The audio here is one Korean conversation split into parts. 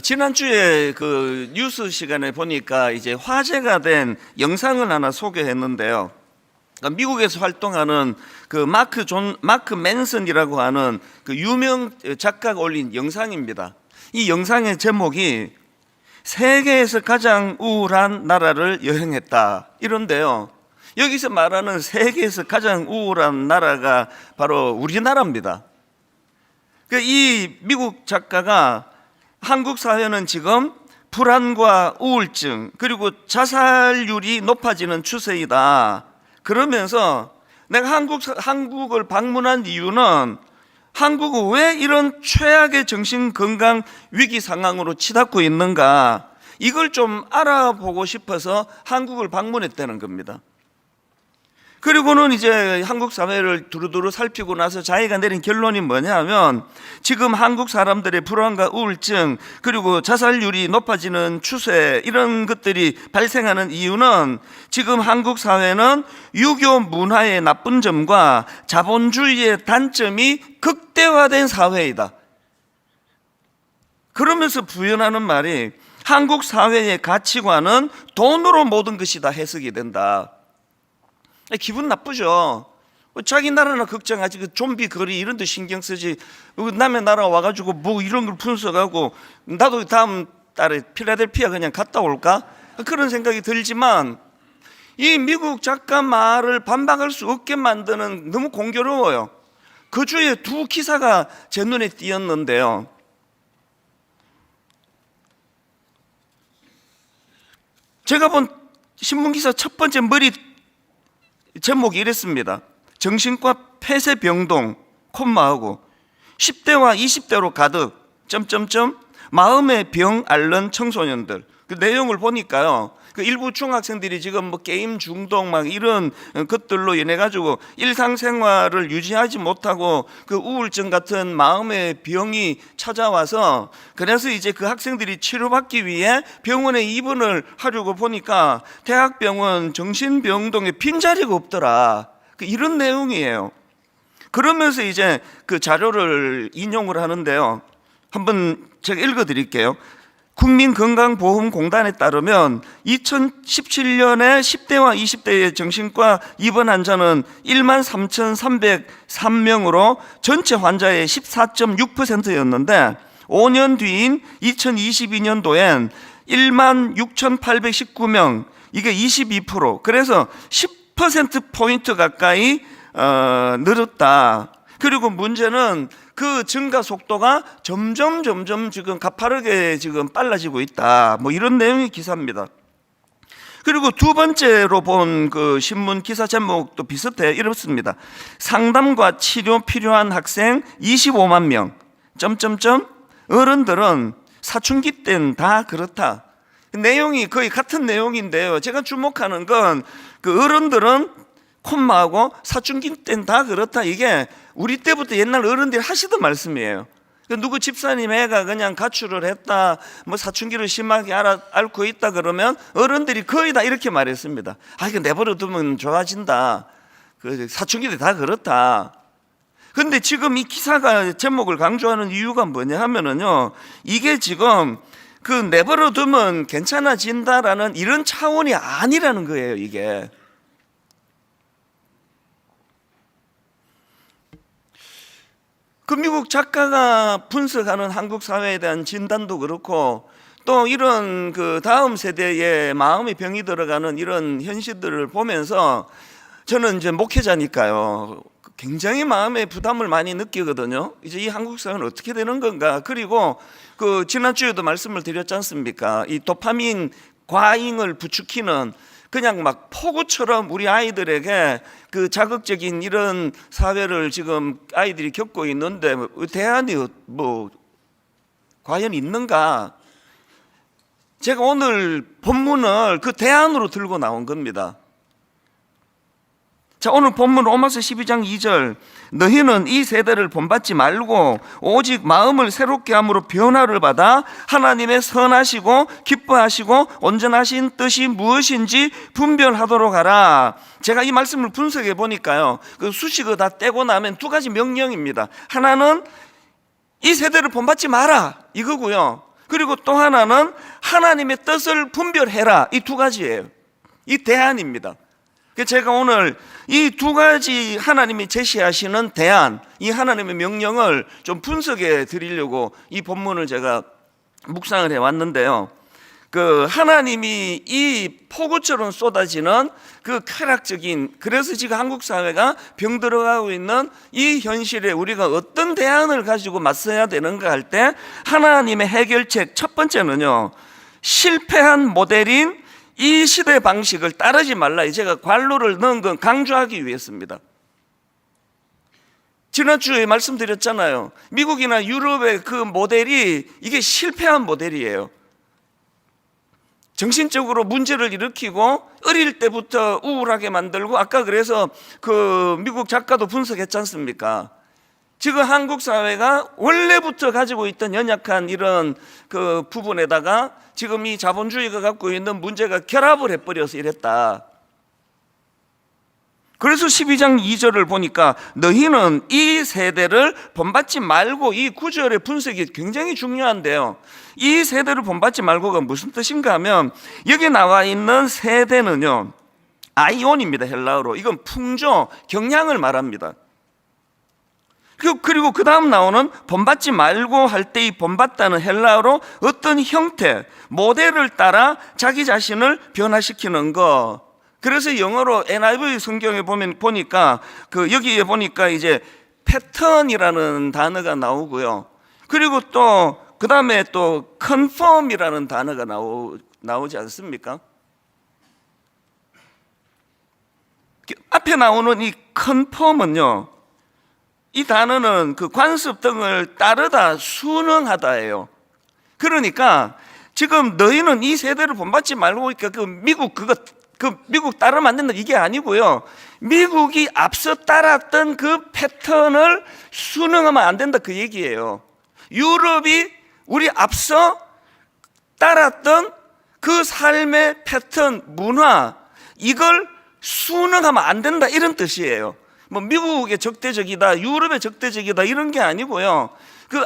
지난주에 그 뉴스 시간에 보니까 이제 화제가 된 영상을 하나 소개했는데요. 그러니까 미국에서 활동하는 그 마크 맨슨이라고 하는 그 유명 작가가 올린 영상입니다. 이 영상의 제목이 세계에서 가장 우울한 나라를 여행했다 이런데요. 여기서 말하는 세계에서 가장 우울한 나라가 바로 우리나라입니다. 이 미국 작가가 한국 사회는 지금 불안과 우울증 그리고 자살률이 높아지는 추세이다. 그러면서 내가 한국을 방문한 이유는 한국은 왜 이런 최악의 정신건강 위기 상황으로 치닫고 있는가, 이걸 좀 알아보고 싶어서 한국을 방문했다는 겁니다. 그리고는 이제 한국 사회를 두루두루 살피고 나서 자기가 내린 결론이 뭐냐면, 지금 한국 사람들의 불안과 우울증 그리고 자살률이 높아지는 추세, 이런 것들이 발생하는 이유는 지금 한국 사회는 유교 문화의 나쁜 점과 자본주의의 단점이 극대화된 사회이다. 그러면서 부연하는 말이, 한국 사회의 가치관은 돈으로 모든 것이 다 해석이 된다. 기분 나쁘죠. 자기 나라나 걱정하지, 그 좀비 거리 이런 데 신경 쓰지, 남의 나라 와가지고 뭐 이런 걸 분석하고 나도 다음 달에 필라델피아 그냥 갔다 올까? 그런 생각이 들지만, 이 미국 작가 말을 반박할 수 없게 만드는, 너무 공교로워요. 그 주에 두 기사가 제 눈에 띄었는데요. 제가 본 신문기사 첫 번째 머리 제목이 이랬습니다. 정신과 폐쇄병동, 콤마하고 10대와 20대로 가득, 마음의 병 앓는 청소년들. 그 내용을 보니까요, 그 일부 중학생들이 지금 뭐 게임 중독 막 이런 것들로 인해 가지고 일상생활을 유지하지 못하고 그 우울증 같은 마음의 병이 찾아와서, 그래서 이제 그 학생들이 치료받기 위해 병원에 입원을 하려고 보니까 대학병원 정신병동에 빈자리가 없더라. 이런 내용이에요. 그러면서 이제 그 자료를 인용을 하는데요. 한번 제가 읽어 드릴게요. 국민건강보험공단에 따르면 2017년에 10대와 20대의 정신과 입원 환자는 13,303명으로 전체 환자의 14.6%였는데 5년 뒤인 2022년도엔 16,819명, 이게 22%, 그래서 10%포인트 가까이 늘었다. 그리고 문제는 그 증가 속도가 점점 지금 가파르게 지금 빨라지고 있다. 뭐 이런 내용의 기사입니다. 그리고 두 번째로 본 그 신문 기사 제목도 비슷해 이렇습니다. 상담과 치료 필요한 학생 25만 명. 어른들은 사춘기 땐 다 그렇다. 내용이 거의 같은 내용인데요. 제가 주목하는 건 그 어른들은 콤마하고 사춘기 땐 다 그렇다. 이게 우리 때부터 옛날 어른들이 하시던 말씀이에요. 누구 집사님 애가 그냥 가출을 했다, 뭐 사춘기를 심하게 앓고 있다 그러면 어른들이 거의 다 이렇게 말했습니다. 이거 내버려 두면 좋아진다. 그 사춘기도 다 그렇다. 근데 지금 이 기사가 제목을 강조하는 이유가 뭐냐 하면은요, 이게 지금 그 내버려 두면 괜찮아진다라는 이런 차원이 아니라는 거예요, 이게. 그 미국 작가가 분석하는 한국 사회에 대한 진단도 그렇고, 또 이런 그 다음 세대의 마음의 병이 들어가는 이런 현실들을 보면서 저는 이제 목회자니까요, 굉장히 마음의 부담을 많이 느끼거든요. 이제 이 한국 사회는 어떻게 되는 건가. 그리고 그 지난주에도 말씀을 드렸지 않습니까? 이 도파민 과잉을 부추기는 그냥 막 폭우처럼 우리 아이들에게 그 자극적인 이런 사회를 지금 아이들이 겪고 있는데 대안이 뭐 과연 있는가? 제가 오늘 본문을 그 대안으로 들고 나온 겁니다. 자, 오늘 본문 로마서 12장 2절, 너희는 이 세대를 본받지 말고 오직 마음을 새롭게 함으로 변화를 받아 하나님의 선하시고 기뻐하시고 온전하신 뜻이 무엇인지 분별하도록 하라. 제가 이 말씀을 분석해 보니까요, 그 수식어 다 떼고 나면 두 가지 명령입니다. 하나는 이 세대를 본받지 마라, 이거고요. 그리고 또 하나는 하나님의 뜻을 분별해라. 이 두 가지예요. 이 대안입니다. 제가 오늘 이 두 가지 하나님이 제시하시는 대안, 이 하나님의 명령을 좀 분석해 드리려고 이 본문을 제가 묵상을 해 왔는데요. 하나님이 이 폭우처럼 쏟아지는 그 쾌락적인, 그래서 지금 한국 사회가 병들어가고 있는 이 현실에 우리가 어떤 대안을 가지고 맞서야 되는가 할 때 하나님의 해결책 첫 번째는요, 실패한 모델인 이 시대 방식을 따르지 말라. 제가 관로를 넣은 건 강조하기 위해서입니다. 지난주에 말씀드렸잖아요. 미국이나 유럽의 그 모델이 이게 실패한 모델이에요. 정신적으로 문제를 일으키고 어릴 때부터 우울하게 만들고, 아까 그래서 미국 작가도 분석했지 않습니까? 지금 한국 사회가 원래부터 가지고 있던 연약한 이런 부분에다가 지금 이 자본주의가 갖고 있는 문제가 결합을 해버려서 이랬다. 그래서 12장 2절을 보니까 너희는 이 세대를 본받지 말고, 이 구절의 분석이 굉장히 중요한데요. 이 세대를 본받지 말고가 무슨 뜻인가 하면, 여기 나와 있는 세대는요, 아이온입니다. 헬라어로. 이건 풍조, 경향을 말합니다. 그리고 그 다음 나오는 본받지 말고 할 때 이 본받다는 헬라어로 어떤 형태, 모델을 따라 자기 자신을 변화시키는 거. 그래서 영어로 NIV 성경에 보니까 여기에 보니까 이제 패턴이라는 단어가 나오고요. 그리고 또 그 다음에 또 conform이라는 단어가 나오지 않습니까? 앞에 나오는 이 conform은요, 이 단어는 관습 등을 따르다, 순응하다예요. 그러니까 지금 너희는 이 세대를 본받지 말고, 미국 따르면 안 된다, 이게 아니고요. 미국이 앞서 따랐던 그 패턴을 순응하면 안 된다, 그 얘기예요. 유럽이 우리 앞서 따랐던 그 삶의 패턴, 문화, 이걸 순응하면 안 된다, 이런 뜻이에요. 미국의 적대적이다, 유럽의 적대적이다, 이런 게 아니고요.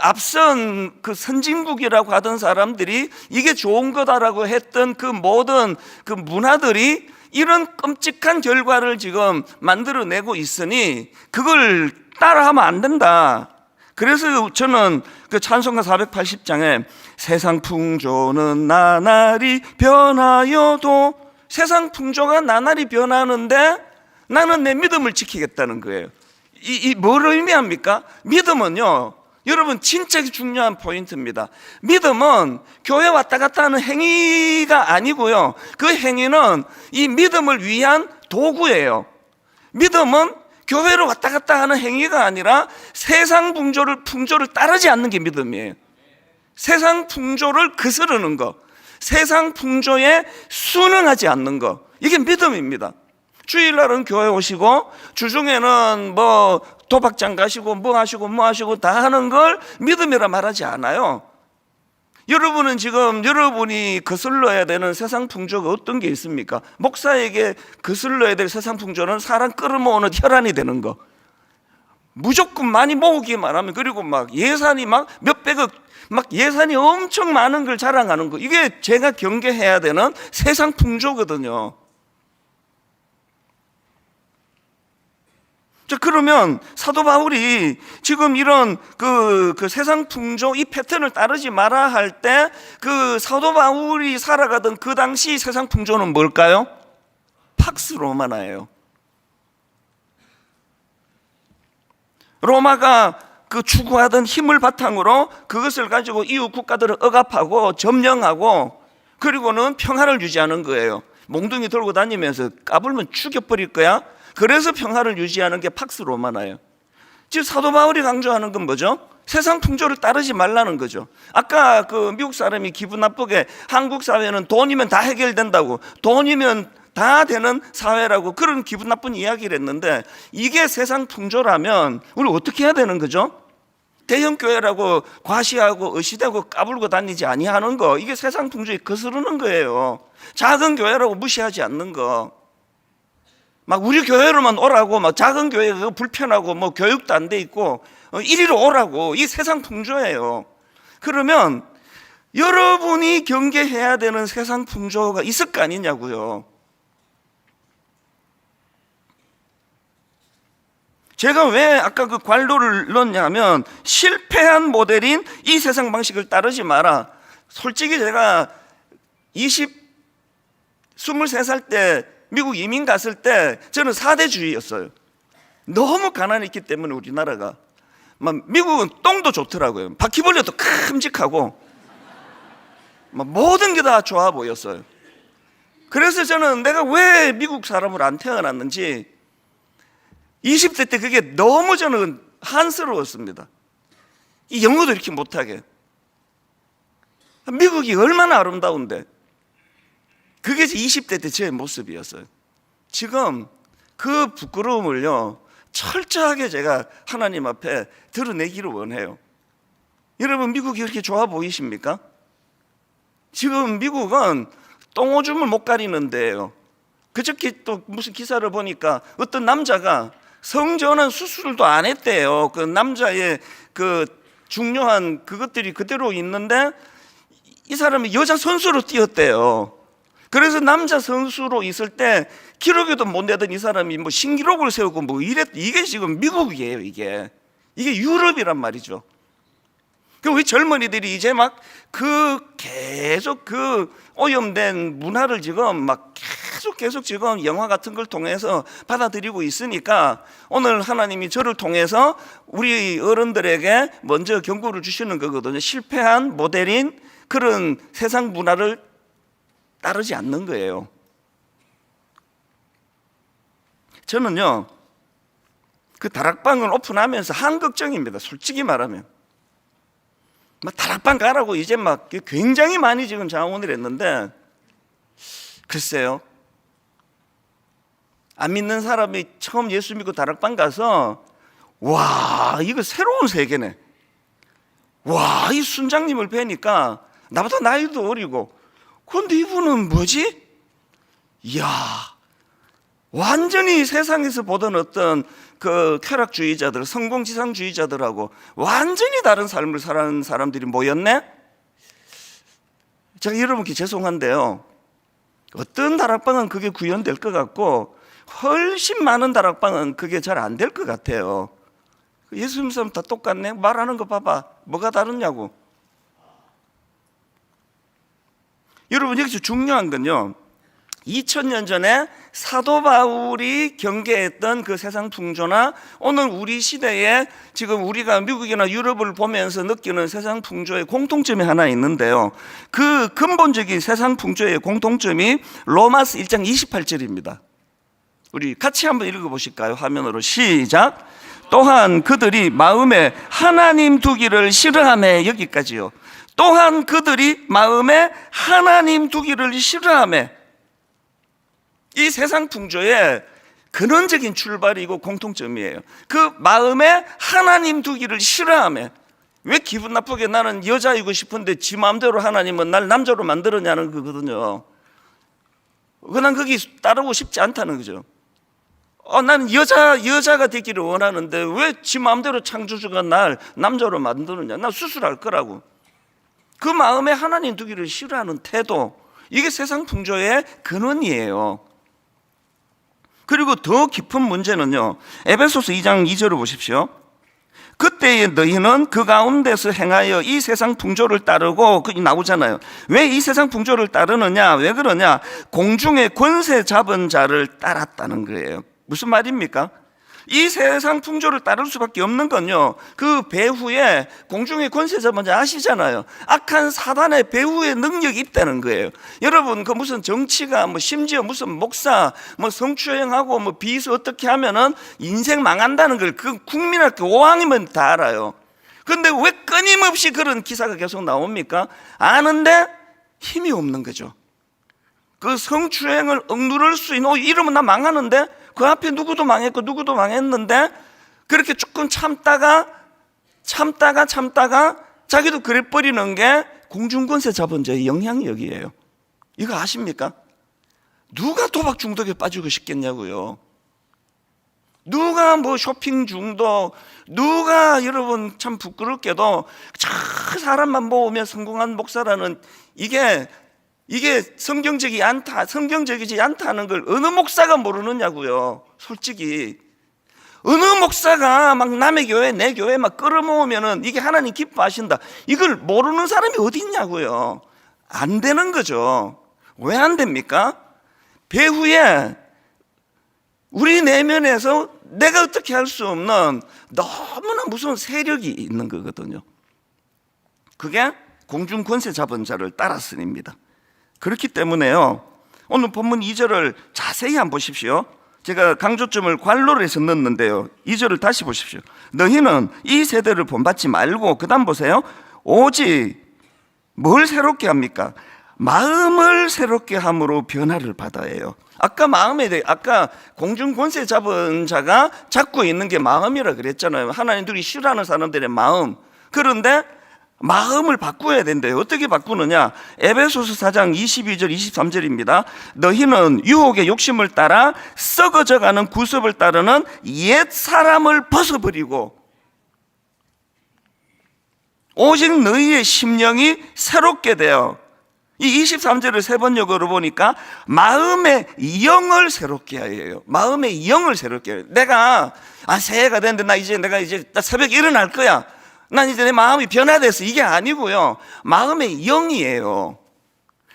앞선 선진국이라고 하던 사람들이 이게 좋은 거다라고 했던 그 모든 문화들이 이런 끔찍한 결과를 지금 만들어내고 있으니 그걸 따라하면 안 된다. 그래서 저는 찬송가 480장에 세상 풍조는 나날이 변하여도, 세상 풍조가 나날이 변하는데 나는 내 믿음을 지키겠다는 거예요. 뭘 의미합니까? 믿음은요, 여러분 진짜 중요한 포인트입니다. 믿음은 교회 왔다 갔다 하는 행위가 아니고요, 그 행위는 이 믿음을 위한 도구예요. 믿음은 교회로 왔다 갔다 하는 행위가 아니라 세상 풍조를 따르지 않는 게 믿음이에요. 세상 풍조를 거스르는 거, 세상 풍조에 순응하지 않는 거, 이게 믿음입니다. 주일날은 교회 오시고 주중에는 도박장 가시고 뭐 하시고 다 하는 걸 믿음이라 말하지 않아요. 여러분은 지금 여러분이 거슬러야 되는 세상 풍조가 어떤 게 있습니까? 목사에게 거슬러야 될 세상 풍조는 사람 끌어모으는 혈안이 되는 거, 무조건 많이 모으기만 하면, 그리고 예산이 몇백억, 예산이 엄청 많은 걸 자랑하는 거, 이게 제가 경계해야 되는 세상 풍조거든요. 자, 그러면 사도 바울이 지금 이런 세상 풍조, 이 패턴을 따르지 마라 할 때 사도 바울이 살아가던 그 당시 세상 풍조는 뭘까요? 팍스 로마나예요. 로마가 추구하던 힘을 바탕으로 그것을 가지고 이웃 국가들을 억압하고 점령하고, 그리고는 평화를 유지하는 거예요. 몽둥이 들고 다니면서 까불면 죽여버릴 거야. 그래서 평화를 유지하는 게 팍스 로마나예요. 지금 사도 바울이 강조하는 건 뭐죠? 세상 풍조를 따르지 말라는 거죠. 아까 미국 사람이 기분 나쁘게 한국 사회는 돈이면 다 해결된다고, 돈이면 다 되는 사회라고 그런 기분 나쁜 이야기를 했는데, 이게 세상 풍조라면 우리 어떻게 해야 되는 거죠? 대형 교회라고 과시하고 의시되고 까불고 다니지 아니하는 거, 이게 세상 풍조에 거스르는 거예요. 작은 교회라고 무시하지 않는 거, 우리 교회로만 오라고, 작은 교회 불편하고 교육도 안 돼 있고 이리로 오라고, 이 세상 풍조예요. 그러면 사도 바울이 여러분이 경계해야 되는 세상 풍조가 있을 거 아니냐고요. 제가 왜 아까 그 관로를 넣었냐면, 실패한 모델인 이 세상 방식을 따르지 마라. 솔직히 제가 23살 때 미국 이민 갔을 때 저는 사대주의였어요. 너무 가난했기 때문에 우리나라가. 미국은 똥도 좋더라고요. 바퀴벌레도 큼직하고 모든 게 다 좋아 보였어요. 그래서 저는 내가 왜 미국 사람으로 안 태어났는지 20대 때 그게 너무 저는 한스러웠습니다. 이 영어도 이렇게 못하게. 미국이 얼마나 아름다운데. 그게 20대 때 제 모습이었어요. 지금 그 부끄러움을요, 철저하게 제가 하나님 앞에 드러내기를 원해요. 여러분, 미국이 그렇게 좋아 보이십니까? 지금 미국은 똥오줌을 못 가리는데요. 그저께 또 무슨 기사를 보니까 어떤 남자가 성전환 수술도 안 했대요. 그 남자의 그 중요한 그것들이 그대로 있는데 이 사람이 여자 선수로 뛰었대요. 그래서 남자 선수로 있을 때 기록에도 못 내던 이 사람이 뭐 신기록을 세우고 뭐 이게 지금 미국이에요. 이게 유럽이란 말이죠. 우리 젊은이들이 이제 막 계속 오염된 문화를 지금 막 계속 지금 영화 같은 걸 통해서 받아들이고 있으니까, 오늘 하나님이 저를 통해서 우리 어른들에게 먼저 경고를 주시는 거거든요. 실패한 모델인 그런 세상 문화를 따르지 않는 거예요. 저는요, 그 다락방을 오픈하면서 한 걱정입니다. 솔직히 말하면. 다락방 가라고 이제 막 굉장히 많이 지금 자원을 했는데, 글쎄요, 안 믿는 사람이 처음 예수 믿고 다락방 가서, 와, 이거 새로운 세계네. 와, 이 순장님을 뵈니까 나보다 나이도 어리고, 그런데 이분은 뭐지? 이야, 완전히 세상에서 보던 어떤 그 쾌락주의자들, 성공지상주의자들하고 완전히 다른 삶을 살아가는 사람들이 모였네? 제가 여러분께 죄송한데요, 어떤 다락방은 그게 구현될 것 같고 훨씬 많은 다락방은 그게 잘 안 될 것 같아요. 예수 믿는 사람 다 똑같네? 말하는 거 봐봐. 뭐가 다르냐고. 여러분, 여기서 중요한 건요, 2000년 전에 사도 바울이 경계했던 그 세상 풍조나 오늘 우리 시대에 지금 우리가 미국이나 유럽을 보면서 느끼는 세상 풍조의 공통점이 하나 있는데요, 그 근본적인 세상 풍조의 공통점이 로마서 1장 28절입니다. 우리 같이 한번 읽어보실까요? 화면으로 시작. 또한 그들이 마음에 하나님 두기를 싫어하며, 여기까지요. 또한 그들이 마음에 하나님 두기를 싫어하며. 이 세상 풍조의 근원적인 출발이고 공통점이에요. 그 마음에 하나님 두기를 싫어하며. 왜 기분 나쁘게 나는 여자이고 싶은데 지 마음대로 하나님은 날 남자로 만들었냐는 거거든요. 난 거기 따르고 싶지 않다는 거죠. 나는 여자가 되기를 원하는데 왜 지 마음대로 창조주가 날 남자로 만드느냐. 나 수술할 거라고. 그 마음에 하나님 두기를 싫어하는 태도, 이게 세상 풍조의 근원이에요. 그리고 더 깊은 문제는요, 에베소서 2장 2절을 보십시오. 그때의 너희는 그 가운데서 행하여 이 세상 풍조를 따르고, 그게 나오잖아요. 왜 이 세상 풍조를 따르느냐, 왜 그러냐? 공중의 권세 잡은 자를 따랐다는 거예요. 무슨 말입니까? 이 세상 풍조를 따를 수밖에 없는 건요, 그 배후에 공중의 권세 잡은 자 아시잖아요. 악한 사단의 배후에 능력이 있다는 거예요. 여러분, 그 무슨 정치가 심지어 무슨 목사 성추행하고 비서 어떻게 하면은 인생 망한다는 걸 그 국민학교 5학년이면 다 알아요. 그런데 왜 끊임없이 그런 기사가 계속 나옵니까? 아는데 힘이 없는 거죠. 그 성추행을 억누를 수 있는, 이러면 나 망하는데, 그 앞에 누구도 망했고 누구도 망했는데 그렇게 조금 참다가 자기도 그래 버리는 게 공중권세 잡은 자의 영향력이에요. 이거 아십니까? 누가 도박 중독에 빠지고 싶겠냐고요. 누가 뭐 쇼핑 중독, 누가 여러분 참 부끄럽게도 저 사람만 모으면 성공한 목사라는 이게 성경적이지 않다는 걸 어느 목사가 모르느냐고요. 솔직히 어느 목사가 막 남의 교회 내 교회 막 끌어모으면은 이게 하나님 기뻐하신다, 이걸 모르는 사람이 어디 있냐고요. 안 되는 거죠. 왜 안 됩니까? 배후에 우리 내면에서 내가 어떻게 할 수 없는 너무나 무서운 세력이 있는 거거든요. 그게 공중 권세 잡은 자를 따랐으니입니다. 그렇기 때문에요, 오늘 본문 2절을 자세히 한번 보십시오. 제가 강조점을 괄호로 해서 넣었는데요, 2절을 다시 보십시오. 너희는 이 세대를 본받지 말고, 그 다음 보세요. 오직 뭘 새롭게 합니까? 마음을 새롭게 함으로 변화를 받아요. 아까 공중 권세 잡은 자가 잡고 있는 게 마음이라 그랬잖아요. 하나님들이 싫어하는 사람들의 마음. 그런데 마음을 바꾸어야 된대요. 어떻게 바꾸느냐? 에베소서 4장 22절 23절입니다. 너희는 유혹의 욕심을 따라 썩어져가는 구습을 따르는 옛 사람을 벗어버리고 오직 너희의 심령이 새롭게 되어, 이 23절을 세 번 역으로 보니까 마음의 영을 새롭게 하여요. 마음의 영을 새롭게 해요. 내가 새해가 됐는데 내가 이제 새벽에 일어날 거야, 난 이제 내 마음이 변화됐어, 이게 아니고요, 마음의 영이에요.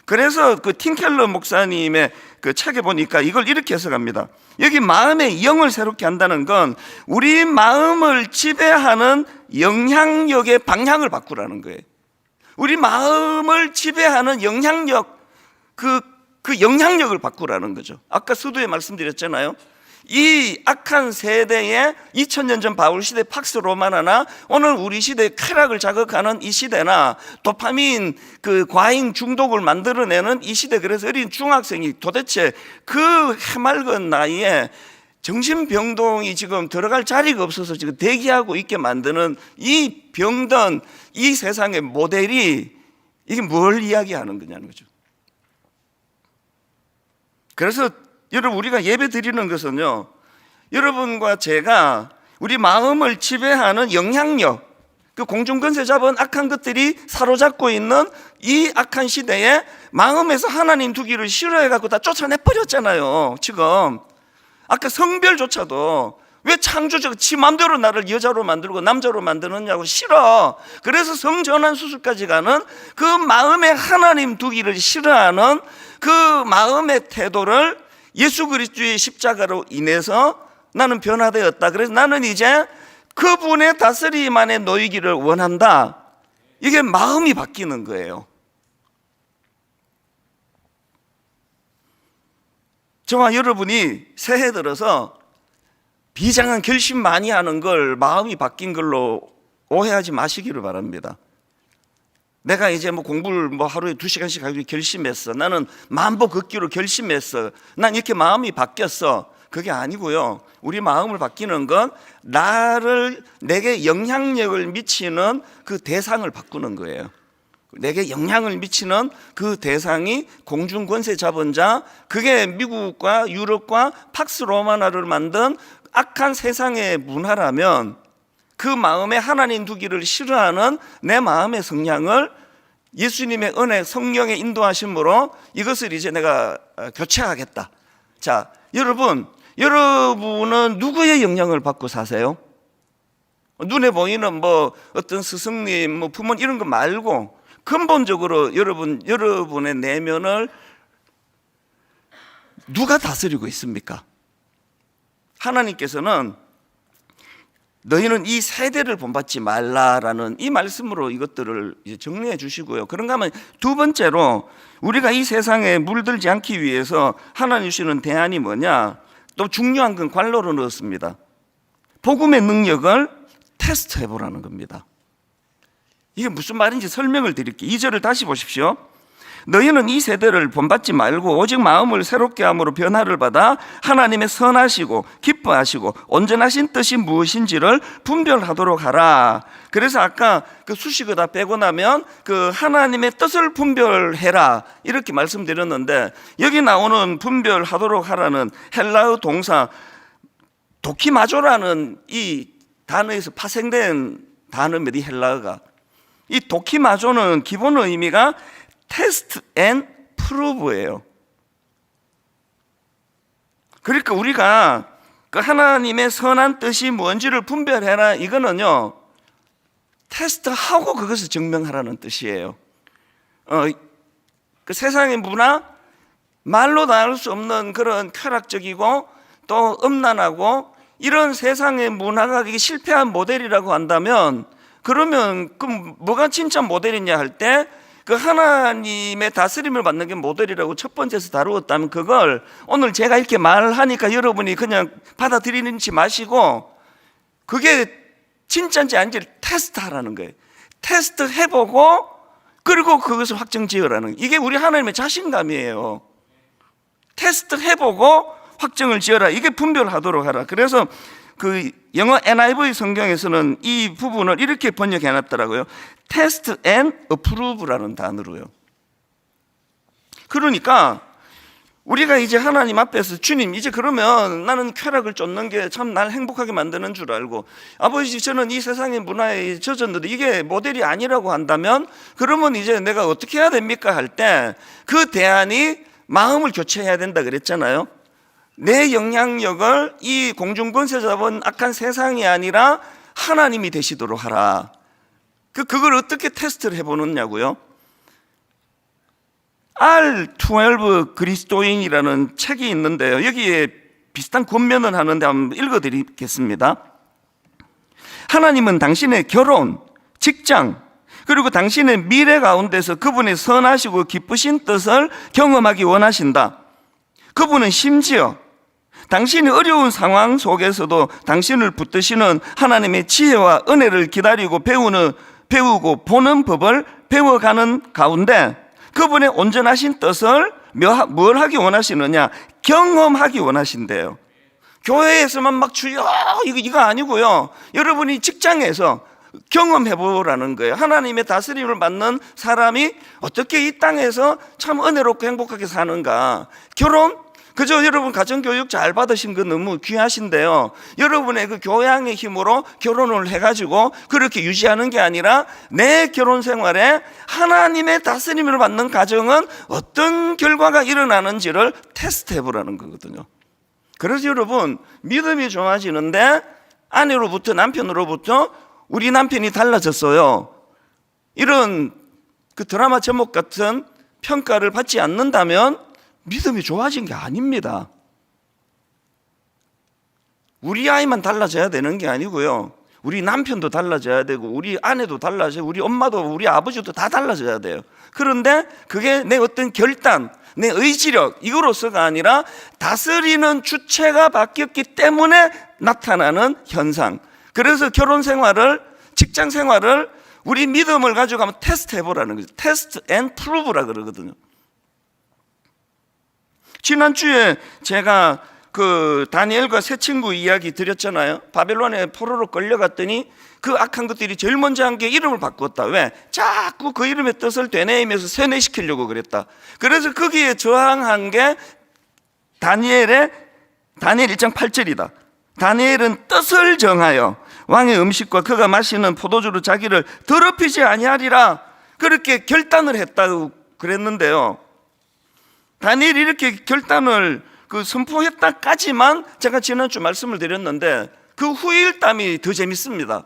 그래서 그 팀켈러 목사님의 그 책에 보니까 이걸 이렇게 해석합니다. 여기 마음의 영을 새롭게 한다는 건 우리 마음을 지배하는 영향력의 방향을 바꾸라는 거예요. 우리 마음을 지배하는 영향력, 그 영향력을 바꾸라는 거죠. 아까 서두에 말씀드렸잖아요. 이 악한 세대에 2000년 전 바울 시대 팍스 로마나나 오늘 우리 시대의 쾌락을 자극하는 이 시대나 도파민 그 과잉 중독을 만들어내는 이 시대, 그래서 어린 중학생이 도대체 그 해맑은 나이에 정신병동이 지금 들어갈 자리가 없어서 지금 대기하고 있게 만드는 이 병든 이 세상의 모델이 이게 뭘 이야기하는 거냐는 거죠. 그래서 여러분, 우리가 예배 드리는 것은요, 여러분과 제가 우리 마음을 지배하는 영향력, 그 공중권세 잡은 악한 것들이 사로잡고 있는 이 악한 시대에 마음에서 하나님 두기를 싫어해갖고 다 쫓아내버렸잖아요. 지금 아까 성별조차도 왜 창조자가 지 맘대로 나를 여자로 만들고 남자로 만드느냐고, 싫어. 그래서 성전환 수술까지 가는 그 마음에 하나님 두기를 싫어하는 그 마음의 태도를 예수 그리스도의 십자가로 인해서 나는 변화되었다. 그래서 나는 이제 그분의 다스림 안에 놓이기를 원한다. 이게 마음이 바뀌는 거예요. 저와 여러분이 새해 들어서 비장한 결심 많이 하는 걸 마음이 바뀐 걸로 오해하지 마시기를 바랍니다. 내가 이제 뭐 공부를 하루에 2시간씩 하기로 결심했어, 나는 만보 걷기로 결심했어, 난 이렇게 마음이 바뀌었어, 그게 아니고요. 우리 마음을 바뀌는 건 내게 영향력을 미치는 그 대상을 바꾸는 거예요. 내게 영향을 미치는 그 대상이 공중권세 잡은 자, 그게 미국과 유럽과 팍스 로마나를 만든 악한 세상의 문화라면 그 마음에 하나님 두기를 싫어하는 내 마음의 성향을 예수님의 은혜, 성령의 인도하심으로 이것을 이제 내가 교체하겠다. 자, 여러분은 누구의 영향을 받고 사세요? 눈에 보이는 어떤 스승님, 부모님 이런 거 말고 근본적으로 여러분의 내면을 누가 다스리고 있습니까? 하나님께서는 너희는 이 세대를 본받지 말라라는 이 말씀으로 이것들을 이제 정리해 주시고요. 그런가 하면 두 번째로 우리가 이 세상에 물들지 않기 위해서 하나님 주시는 대안이 뭐냐? 또 중요한 건 괄호로 넣었습니다. 복음의 능력을 테스트해 보라는 겁니다. 이게 무슨 말인지 설명을 드릴게요. 2절을 다시 보십시오. 너희는 이 세대를 본받지 말고 오직 마음을 새롭게 함으로 변화를 받아 하나님의 선하시고 기뻐하시고 온전하신 뜻이 무엇인지를 분별하도록 하라. 그래서 아까 그 수식어 다 빼고 나면 그 하나님의 뜻을 분별해라 이렇게 말씀드렸는데, 여기 나오는 분별하도록 하라는 헬라어 동사 도키마조라는 이 단어에서 파생된 단어입니다. 이 헬라어가. 이 도키마조는 기본 의미가 테스트 앤 프루브예요. 그러니까 우리가 그 하나님의 선한 뜻이 뭔지를 분별해라, 이거는요 테스트하고 그것을 증명하라는 뜻이에요. 그 세상의 문화, 말로 나눌 수 없는 그런 쾌락적이고 또 음란하고 이런 세상의 문화가 이게 실패한 모델이라고 한다면, 그러면 그럼 뭐가 진짜 모델이냐 할 때 그 하나님의 다스림을 받는 게 모델이라고 첫 번째에서 다루었다면, 그걸 오늘 제가 이렇게 말하니까 여러분이 그냥 받아들이는지 마시고 그게 진짜인지 아닌지를 테스트하라는 거예요. 테스트 해보고 그리고 그것을 확정 지으라는 거예요. 이게 우리 하나님의 자신감이에요. 테스트 해보고 확정을 지어라. 이게 분별하도록 하라. 그래서 그 영어 NIV 성경에서는 이 부분을 이렇게 번역해 놨더라고요. Test and approve라는 단어로요. 그러니까 우리가 이제 하나님 앞에서 주님, 이제 그러면 나는 쾌락을 쫓는 게 참 날 행복하게 만드는 줄 알고, 아버지 저는 이 세상의 문화에 젖었는데 이게 모델이 아니라고 한다면 그러면 이제 내가 어떻게 해야 됩니까 할 때 그 대안이 마음을 교체해야 된다 그랬잖아요. 내 영향력을 이 공중권세 잡은 악한 세상이 아니라 하나님이 되시도록 하라. 그걸 어떻게 테스트를 해보느냐고요? R12 그리스도인이라는 책이 있는데요, 여기에 비슷한 권면을 하는데 한번 읽어드리겠습니다. 하나님은 당신의 결혼, 직장, 그리고 당신의 미래 가운데서 그분의 선하시고 기쁘신 뜻을 경험하기 원하신다. 그분은 심지어 당신이 어려운 상황 속에서도 당신을 붙드시는 하나님의 지혜와 은혜를 기다리고 배우고 보는 법을 배워가는 가운데 그분의 온전하신 뜻을 뭘 하기 원하시느냐? 경험하기 원하신대요. 교회에서만 막 주여 이거 아니고요, 여러분이 직장에서 경험해보라는 거예요. 하나님의 다스림을 받는 사람이 어떻게 이 땅에서 참 은혜롭고 행복하게 사는가. 결혼, 그저 여러분 가정교육 잘 받으신 거 너무 귀하신데요, 여러분의 그 교양의 힘으로 결혼을 해가지고 그렇게 유지하는 게 아니라 내 결혼 생활에 하나님의 다스림을 받는 가정은 어떤 결과가 일어나는지를 테스트해보라는 거거든요. 그래서 여러분 믿음이 좋아지는데 아내로부터, 남편으로부터 우리 남편이 달라졌어요, 이런 그 드라마 제목 같은 평가를 받지 않는다면 믿음이 좋아진 게 아닙니다. 우리 아이만 달라져야 되는 게 아니고요, 우리 남편도 달라져야 되고 우리 아내도 달라져야, 우리 엄마도 우리 아버지도 다 달라져야 돼요. 그런데 그게 내 어떤 결단, 내 의지력 이거로서가 아니라 다스리는 주체가 바뀌었기 때문에 나타나는 현상. 그래서 결혼 생활을, 직장 생활을 우리 믿음을 가지고 한번 테스트 해보라는 거죠. 테스트 앤 프루브라 그러거든요. 지난주에 제가 그 다니엘과 세 친구 이야기 드렸잖아요. 바벨론에 포로로 끌려갔더니 그 악한 것들이 제일 먼저 한 게 이름을 바꿨다. 왜? 자꾸 그 이름의 뜻을 되뇌이면서 세뇌시키려고 그랬다. 그래서 거기에 저항한 게 다니엘 1장 8절이다. 다니엘은 뜻을 정하여 왕의 음식과 그가 마시는 포도주로 자기를 더럽히지 아니하리라, 그렇게 결단을 했다고 그랬는데요, 다니엘이 이렇게 결단을 선포했다까지만 제가 지난주 말씀을 드렸는데 그 후일담이 더 재밌습니다.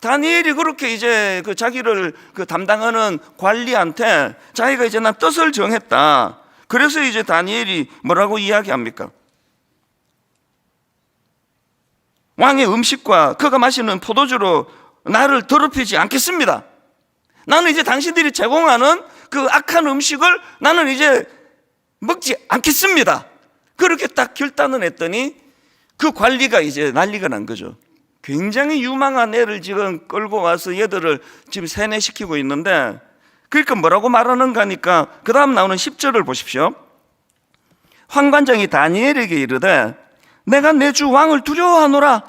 다니엘이 그렇게 이제 자기를 담당하는 관리한테 자기가 이제 난 뜻을 정했다. 그래서 이제 다니엘이 뭐라고 이야기합니까? 왕의 음식과 그가 마시는 포도주로 나를 더럽히지 않겠습니다. 나는 이제 당신들이 제공하는 그 악한 음식을 나는 이제 먹지 않겠습니다. 그렇게 딱 결단을 했더니 그 관리가 이제 난리가 난 거죠. 굉장히 유망한 애를 지금 끌고 와서 얘들을 지금 세뇌시키고 있는데, 그러니까 뭐라고 말하는가 하니까 그 다음 나오는 10절을 보십시오. 환관장이 다니엘에게 이르되 내가 내 주 왕을 두려워하노라.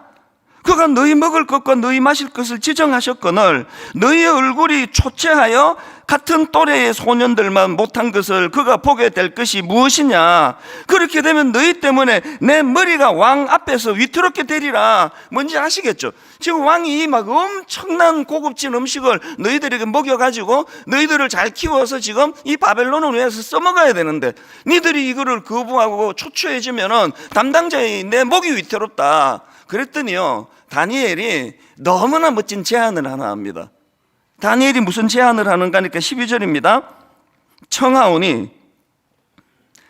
그가 너희 먹을 것과 너희 마실 것을 지정하셨거늘 너희의 얼굴이 초췌하여 같은 또래의 소년들만 못한 것을 그가 보게 될 것이 무엇이냐? 그렇게 되면 너희 때문에 내 머리가 왕 앞에서 위태롭게 되리라. 뭔지 아시겠죠? 지금 왕이 막 엄청난 고급진 음식을 너희들에게 먹여가지고 너희들을 잘 키워서 지금 이 바벨론을 위해서 써먹어야 되는데 니들이 이거를 거부하고 초췌해지면은 담당자의 내 목이 위태롭다. 그랬더니요, 다니엘이 너무나 멋진 제안을 하나 합니다. 다니엘이 무슨 제안을 하는가 하니까 12절입니다. 청하오니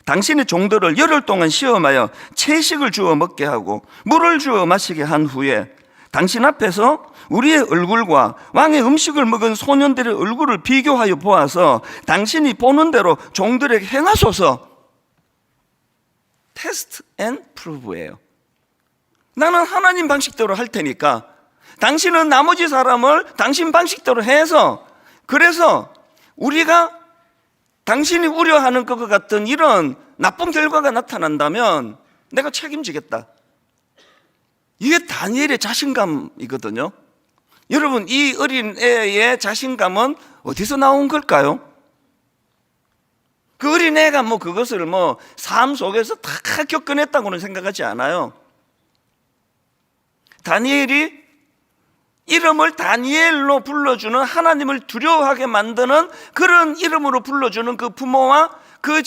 당신의 종들을 열흘 동안 시험하여 채식을 주어 먹게 하고 물을 주어 마시게 한 후에 당신 앞에서 우리의 얼굴과 왕의 음식을 먹은 소년들의 얼굴을 비교하여 보아서 당신이 보는 대로 종들에게 행하소서. 테스트 앤 프루브예요. 나는 하나님 방식대로 할 테니까 당신은 나머지 사람을 당신 방식대로 해서, 그래서 우리가 당신이 우려하는 것 같은 이런 나쁜 결과가 나타난다면 내가 책임지겠다. 이게 다니엘의 자신감이거든요. 여러분, 이 어린애의 자신감은 어디서 나온 걸까요? 그 어린애가 그것을 삶 속에서 다 겪어냈다고는 생각하지 않아요. 다니엘이 이름을 다니엘로 불러주는, 하나님을 두려워하게 만드는 그런 이름으로 불러주는 그 부모와 그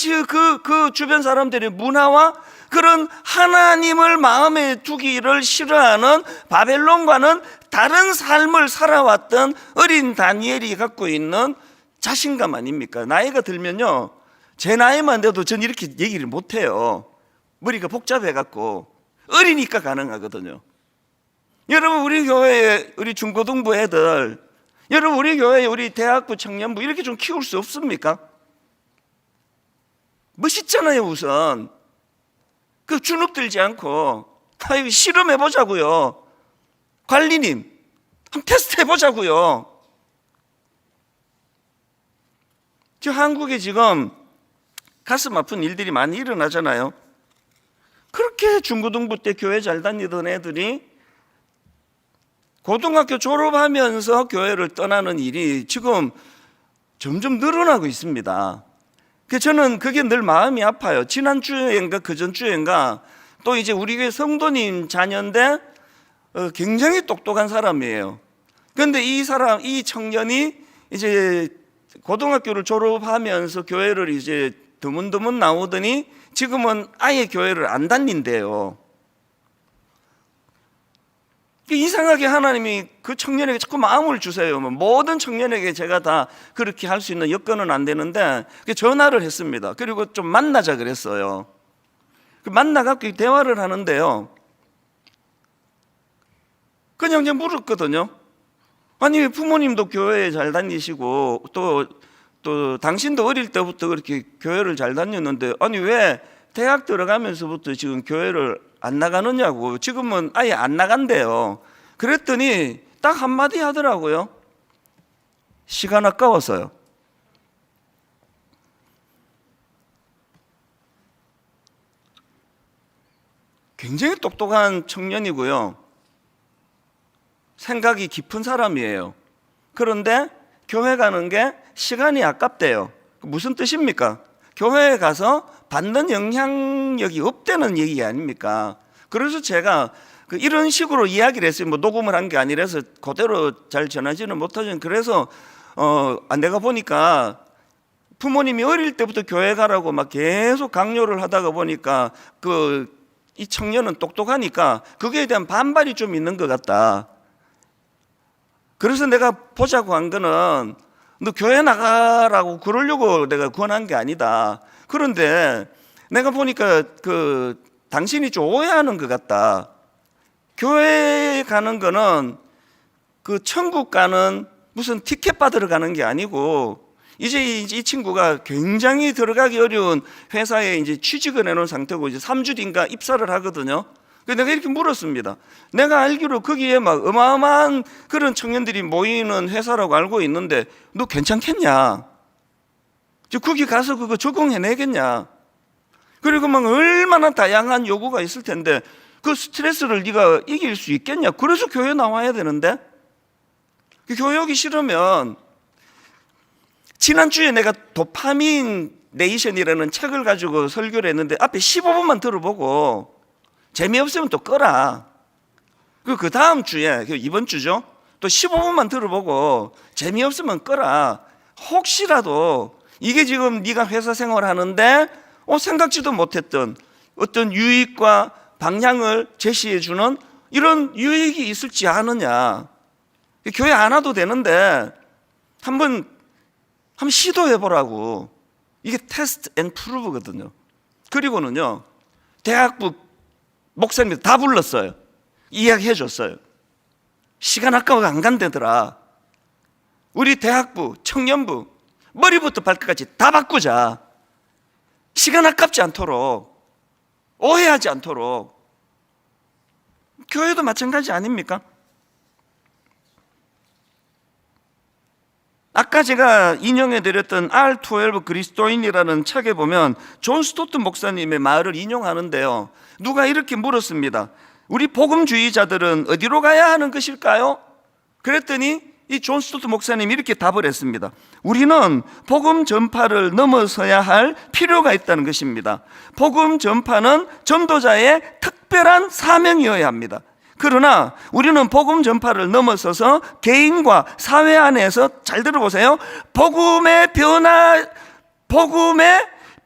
주변 사람들의 문화와 그런 하나님을 마음에 두기를 싫어하는 바벨론과는 다른 삶을 살아왔던 어린 다니엘이 갖고 있는 자신감 아닙니까? 나이가 들면요, 제 나이만 돼도 전 이렇게 얘기를 못해요. 머리가 복잡해갖고. 어리니까 가능하거든요. 여러분, 우리 교회에 우리 중고등부 애들, 여러분 우리 교회에 우리 대학부 청년부 이렇게 좀 키울 수 없습니까? 멋있잖아요. 우선 그 주눅들지 않고 실험해보자고요. 관리님, 한번 테스트 해보자고요. 지금 한국에 지금 가슴 아픈 일들이 많이 일어나잖아요. 그렇게 중고등부 때 교회 잘 다니던 애들이 고등학교 졸업하면서 교회를 떠나는 일이 지금 점점 늘어나고 있습니다. 저는 그게 늘 마음이 아파요. 지난주엔가 그전주엔가 또 이제 우리 교회 성도님 자녀인데 굉장히 똑똑한 사람이에요. 그런데 이 청년이 이제 고등학교를 졸업하면서 교회를 이제 드문드문 나오더니 지금은 아예 교회를 안 다닌대요. 이상하게 하나님이 그 청년에게 자꾸 마음을 주세요. 모든 청년에게 제가 다 그렇게 할 수 있는 여건은 안 되는데 전화를 했습니다. 그리고 좀 만나자 그랬어요. 만나갖고 대화를 하는데요, 그냥 물었거든요. 아니, 왜 부모님도 교회에 잘 다니시고 또 당신도 어릴 때부터 그렇게 교회를 잘 다녔는데 아니 왜 대학 들어가면서부터 지금 교회를 안 나가느냐고. 지금은 아예 안 나간대요. 그랬더니 딱 한마디 하더라고요. 시간 아까워서요. 굉장히 똑똑한 청년이고요, 생각이 깊은 사람이에요. 그런데 교회 가는 게 시간이 아깝대요. 무슨 뜻입니까? 교회에 가서 받는 영향력이 없다는 얘기 아닙니까? 그래서 제가 이런 식으로 이야기를 했어요. 녹음을 한 게 아니라서 그대로 잘 전하지는 못하지만, 그래서 내가 보니까 부모님이 어릴 때부터 교회 가라고 막 계속 강요를 하다가 보니까 이 청년은 똑똑하니까 그거에 대한 반발이 좀 있는 것 같다. 그래서 내가 보자고 한 거는 너 교회 나가라고 그러려고 내가 권한 게 아니다. 그런데 내가 보니까 당신이 좀 오해하는 것 같다. 교회 가는 거는 천국 가는 무슨 티켓 받으러 가는 게 아니고, 이제 이 친구가 굉장히 들어가기 어려운 회사에 이제 취직을 해놓은 상태고 이제 3주 뒤인가 입사를 하거든요. 그래서 내가 이렇게 물었습니다. 내가 알기로 거기에 막 어마어마한 그런 청년들이 모이는 회사라고 알고 있는데 너 괜찮겠냐? 거기 가서 그거 적응해내겠냐? 그리고 막 얼마나 다양한 요구가 있을 텐데 그 스트레스를 네가 이길 수 있겠냐? 그래서 교회 나와야 되는데, 교회 오기 싫으면 지난주에 내가 도파민 네이션이라는 책을 가지고 설교를 했는데 앞에 15분만 들어보고 재미없으면 또 꺼라. 그 다음 주에, 이번 주죠, 또 15분만 들어보고 재미없으면 꺼라. 혹시라도 이게 지금 네가 회사 생활하는데 생각지도 못했던 어떤 유익과 방향을 제시해 주는 이런 유익이 있을지 아느냐. 교회 안 와도 되는데 한번 시도해 보라고. 이게 테스트 앤 프루브거든요. 그리고는요, 대학부 목사님들 다 불렀어요. 이야기해 줬어요. 시간 아까워 안 간다더라. 우리 대학부, 청년부 머리부터 발끝까지 다 바꾸자. 시간 아깝지 않도록, 오해하지 않도록. 교회도 마찬가지 아닙니까? 아까 제가 인용해드렸던 R12 그리스도인이라는 책에 보면 존 스토트 목사님의 말을 인용하는데요, 누가 이렇게 물었습니다. 우리 복음주의자들은 어디로 가야 하는 것일까요? 그랬더니 이 존 스토트 목사님이 이렇게 답을 했습니다. 우리는 복음 전파를 넘어서야 할 필요가 있다는 것입니다. 복음 전파는 전도자의 특별한 사명이어야 합니다. 그러나 우리는 복음 전파를 넘어서서 개인과 사회 안에서, 잘 들어보세요, 복음의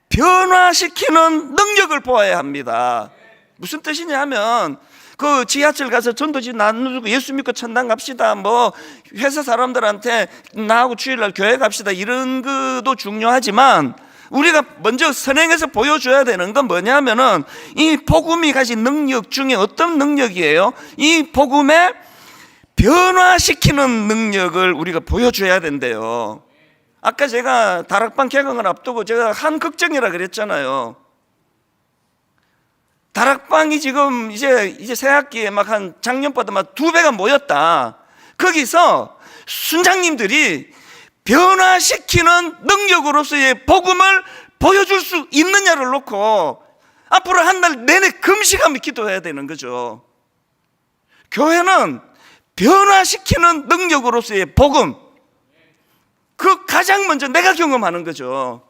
변화시키는 능력을 보아야 합니다. 무슨 뜻이냐 하면, 그 지하철 가서 전도지 나누고 예수 믿고 천당 갑시다, 뭐 회사 사람들한테 나하고 주일날 교회 갑시다, 이런 것도 중요하지만 우리가 먼저 선행해서 보여줘야 되는 건 뭐냐면은 이 복음이 가진 능력 중에 어떤 능력이에요? 이 복음에 변화시키는 능력을 우리가 보여줘야 된대요. 아까 제가 다락방 개강을 앞두고 제가 한 걱정이라 그랬잖아요. 다락방이 지금 이제 새학기에 막 한 작년보다 막 2배가 모였다. 거기서 순장님들이 변화시키는 능력으로서의 복음을 보여줄 수 있느냐를 놓고 앞으로 한 달 내내 금식하며 기도해야 되는 거죠. 교회는 변화시키는 능력으로서의 복음, 그 가장 먼저 내가 경험하는 거죠.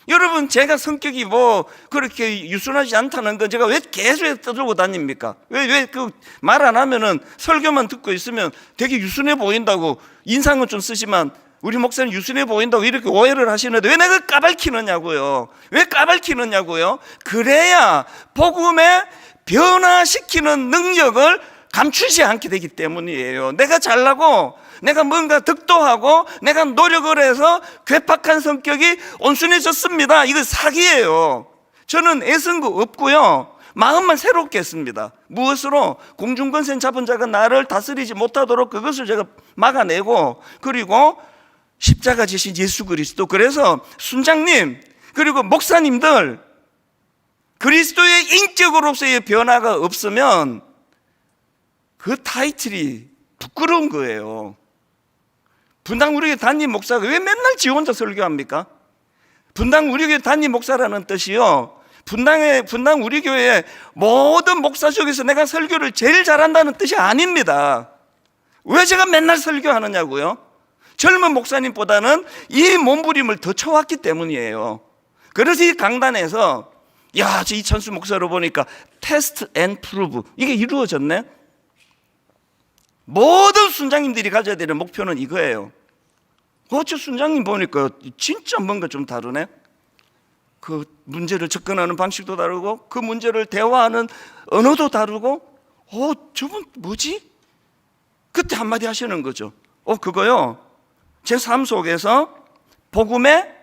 여러분, 제가 성격이 뭐 그렇게 유순하지 않다는 건 제가 왜 계속 떠들고 다닙니까? 왜 그 말 안 하면은, 설교만 듣고 있으면 되게 유순해 보인다고, 인상은 좀 쓰지만 우리 목사는 유순해 보인다고 이렇게 오해를 하시는데 왜 내가 까발키느냐고요. 왜 까발키느냐고요. 그래야 복음에 변화시키는 능력을 감추지 않게 되기 때문이에요. 내가 잘나고 내가 뭔가 득도하고 내가 노력을 해서 괴팍한 성격이 온순해졌습니다, 이거 사기예요. 저는 애쓴 거 없고요, 마음만 새롭게 했습니다. 무엇으로? 공중권세 잡은 자가 나를 다스리지 못하도록 그것을 제가 막아내고, 그리고 십자가 지신 예수 그리스도. 그래서 순장님 그리고 목사님들, 그리스도의 인격으로서의 변화가 없으면 그 타이틀이 부끄러운 거예요. 분당 우리 교회 담임 목사가 왜 맨날 지 혼자 설교합니까? 분당 우리 교회 담임 목사라는 뜻이요, 분당 우리 교회의 모든 목사 중에서 내가 설교를 제일 잘한다는 뜻이 아닙니다. 왜 제가 맨날 설교하느냐고요? 젊은 목사님보다는 이 몸부림을 더 쳐왔기 때문이에요. 그래서 이 강단에서 야, 저 이찬수 목사로 보니까 테스트 앤 프루브, 이게 이루어졌네. 모든 순장님들이 가져야 되는 목표는 이거예요. 어째 순장님 보니까 진짜 뭔가 좀 다르네. 그 문제를 접근하는 방식도 다르고 그 문제를 대화하는 언어도 다르고, 저분 뭐지? 그때 한마디 하시는 거죠. 그거요, 제 삶 속에서 복음에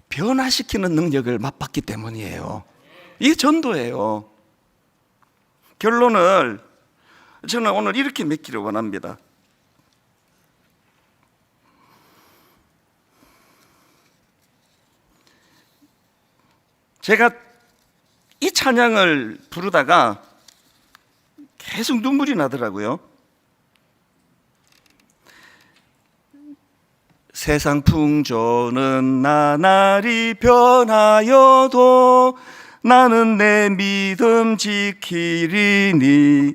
변화시키는 능력을 맛봤기 때문이에요. 이게 전도예요. 결론을 저는 오늘 이렇게 맺기를 원합니다. 제가 이 찬양을 부르다가 계속 눈물이 나더라고요. 세상 풍조는 나날이 변하여도 나는 내 믿음 지키리니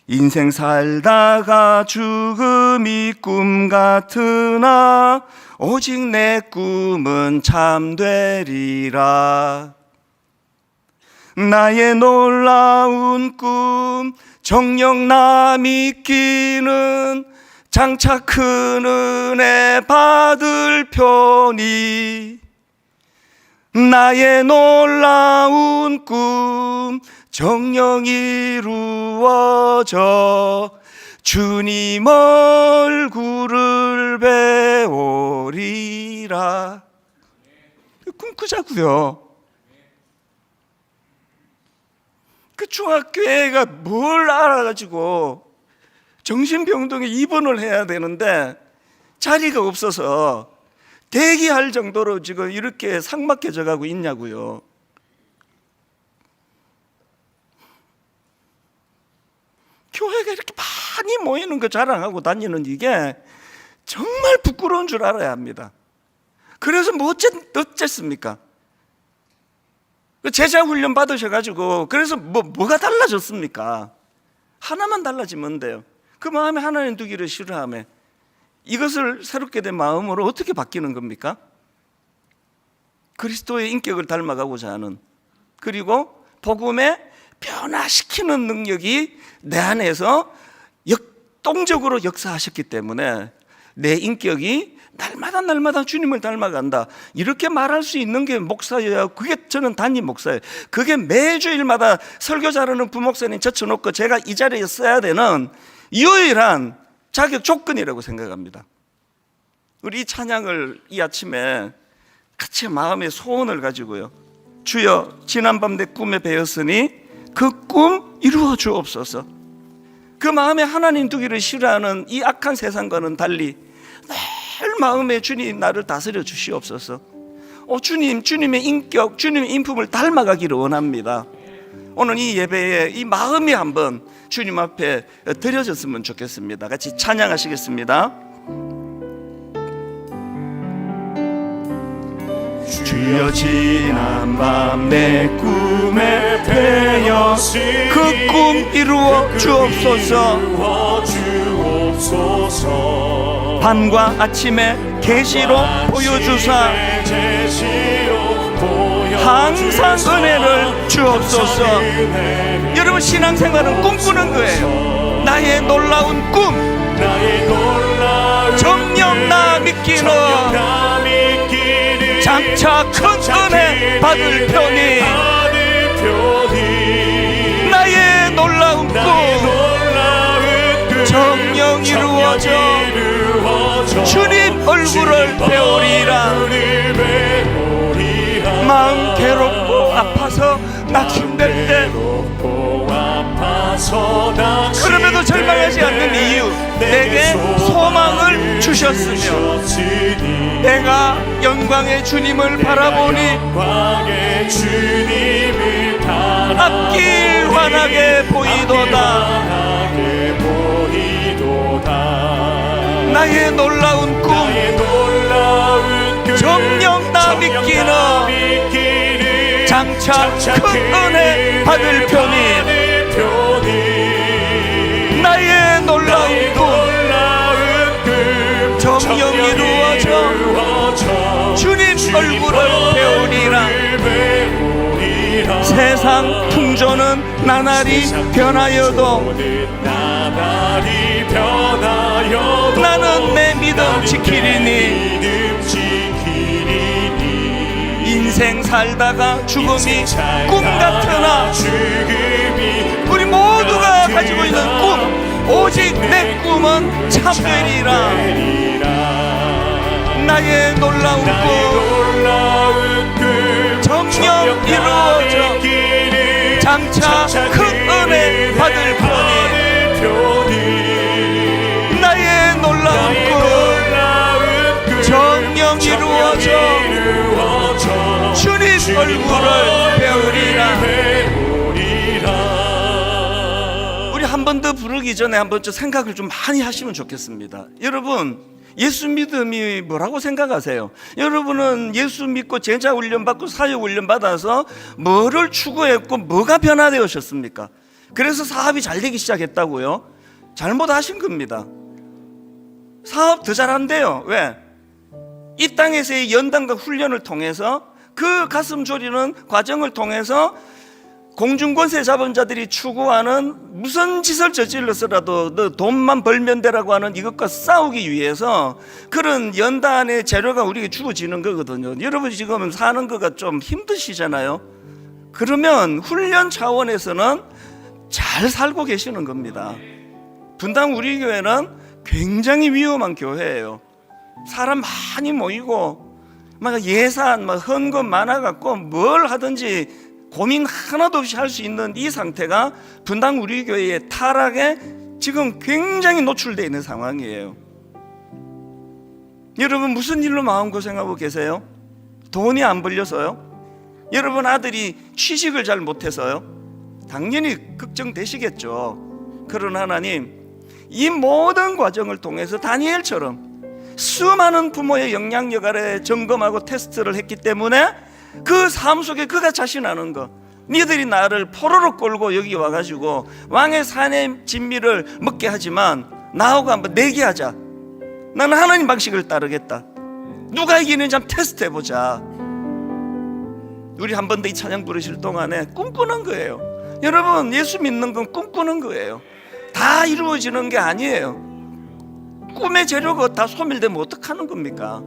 인생 살다가 죽음이 꿈 같으나 오직 내 꿈은 참되리라. 나의 놀라운 꿈 정녕 나 믿기는 장차 큰 은혜 받을 편이. 나의 놀라운 꿈 정녕 이루어져 주님 얼굴을 배우리라. 꿈꾸자고요. 그 중학교애가 뭘 알아가지고 정신병동에 입원을 해야 되는데 자리가 없어서 대기할 정도로 지금 이렇게 삭막해져 가고 있냐고요. 교회가 이렇게 많이 모이는 거 자랑하고 다니는 이게 정말 부끄러운 줄 알아야 합니다. 그래서 뭐 어쨌습니까? 제자 훈련 받으셔가지고 그래서 뭐가 달라졌습니까? 하나만 달라지면 돼요. 그 마음에 하나님 두기를 싫어하며 이것을 새롭게 된 마음으로 어떻게 바뀌는 겁니까? 그리스도의 인격을 닮아가고자 하는, 그리고 복음에 변화시키는 능력이 내 안에서 역동적으로 역사하셨기 때문에 내 인격이 날마다 주님을 닮아간다, 이렇게 말할 수 있는 게 목사예요. 그게 저는 담임 목사예요. 그게 매주일마다 설교 잘하는 부목사님 젖혀놓고 제가 이 자리에 써야 되는 유일한 자격 조건이라고 생각합니다. 우리 이 찬양을 이 아침에 같이 마음의 소원을 가지고요, 주여 지난밤 내 꿈에 배웠으니 그 꿈 이루어 주옵소서. 그 마음에 하나님 두기를 싫어하는 이 악한 세상과는 달리 늘 마음에 주님 나를 다스려 주시옵소서. 주님의 인격, 주님의 인품을 닮아가기를 원합니다. 오늘 이 예배에 이 마음이 한번 주님 앞에 드려졌으면 좋겠습니다. 같이 찬양하시겠습니다. 주여 지난밤 내 꿈에 배었으니 그 꿈 이루어 주옵소서. 밤과 아침에 계시로 보여주사 항상 은혜를 주옵소서. 여러분, 신앙생활은 꿈꾸는 거예요. 나의 놀라운 꿈 정녕 나 믿기는 장차 큰 은혜 받을 편이. 나의 놀라운 꿈 정녕 이루어져 주님 얼굴을 배우리라. 마음 괴롭고 아파서 낙심될 때 그럼에도 절망하지 않는 이유, 내게 소망을 주셨으며 내가 영광의 주님을 바라보니 앞길 환하게 보이도다. 나의 놀라운 꿈 정녕 나 믿기는 장차 큰 은혜 받을 편이. 나의 놀라운 꿈 정녕 이루어져 주님 얼굴을 배우리라. 세상 풍조는 나날이 변하여도 나는 내 믿음 지키리니. 인생 살다가 죽음이 꿈 같으나 우리 모두가 가지고 있는 꿈, 오직 내 꿈은 참되리라. 나의 놀라운 꿈 정녕 이루어져 장차 큰 은혜 받을 편이. 나의 놀라운 꿈 정녕 이루어져 주님 얼굴을 배우리라. 우리 한 번 더 부르기 전에 한번 좀 생각을 좀 많이 하시면 좋겠습니다. 여러분, 예수 믿음이 뭐라고 생각하세요? 여러분은 예수 믿고 제자 훈련 받고 사역 훈련 받아서 뭐를 추구했고 뭐가 변화되셨습니까? 그래서 사업이 잘 되기 시작했다고요? 잘못하신 겁니다. 사업 더 잘한대요. 왜? 이 땅에서의 연단과 훈련을 통해서 그 가슴 졸이는 과정을 통해서 공중권세 자본자들이 추구하는 무슨 짓을 저질러서라도 너 돈만 벌면 되라고 하는 이것과 싸우기 위해서 그런 연단의 재료가 우리에게 주어지는 거거든요. 여러분 지금 사는 거가 좀 힘드시잖아요. 그러면 훈련 차원에서는 잘 살고 계시는 겁니다. 분당 우리 교회는 굉장히 위험한 교회예요. 사람 많이 모이고 막 예산 막 헌금 많아갖고 뭘 하든지 고민 하나도 없이 할 수 있는 이 상태가 분당 우리 교회의 타락에 지금 굉장히 노출되어 있는 상황이에요. 여러분 무슨 일로 마음고생하고 계세요? 돈이 안 벌려서요? 여러분 아들이 취직을 잘 못해서요? 당연히 걱정되시겠죠. 그러나 하나님, 이 모든 과정을 통해서 다니엘처럼 수많은 부모의 영향력 아래 점검하고 테스트를 했기 때문에 그 삶 속에 그가 자신하는 거, 니들이 나를 포로로 끌고 여기 와가지고 왕의 사내 진미를 먹게 하지만 나하고 한번 내기하자. 나는 하나님 방식을 따르겠다. 누가 이기는지 한번 테스트해보자. 우리 한 번 더 이 찬양 부르실 동안에 꿈꾸는 거예요. 여러분, 예수 믿는 건 꿈꾸는 거예요. 다 이루어지는 게 아니에요. 꿈의 재료가 다 소멸되면 어떡하는 겁니까?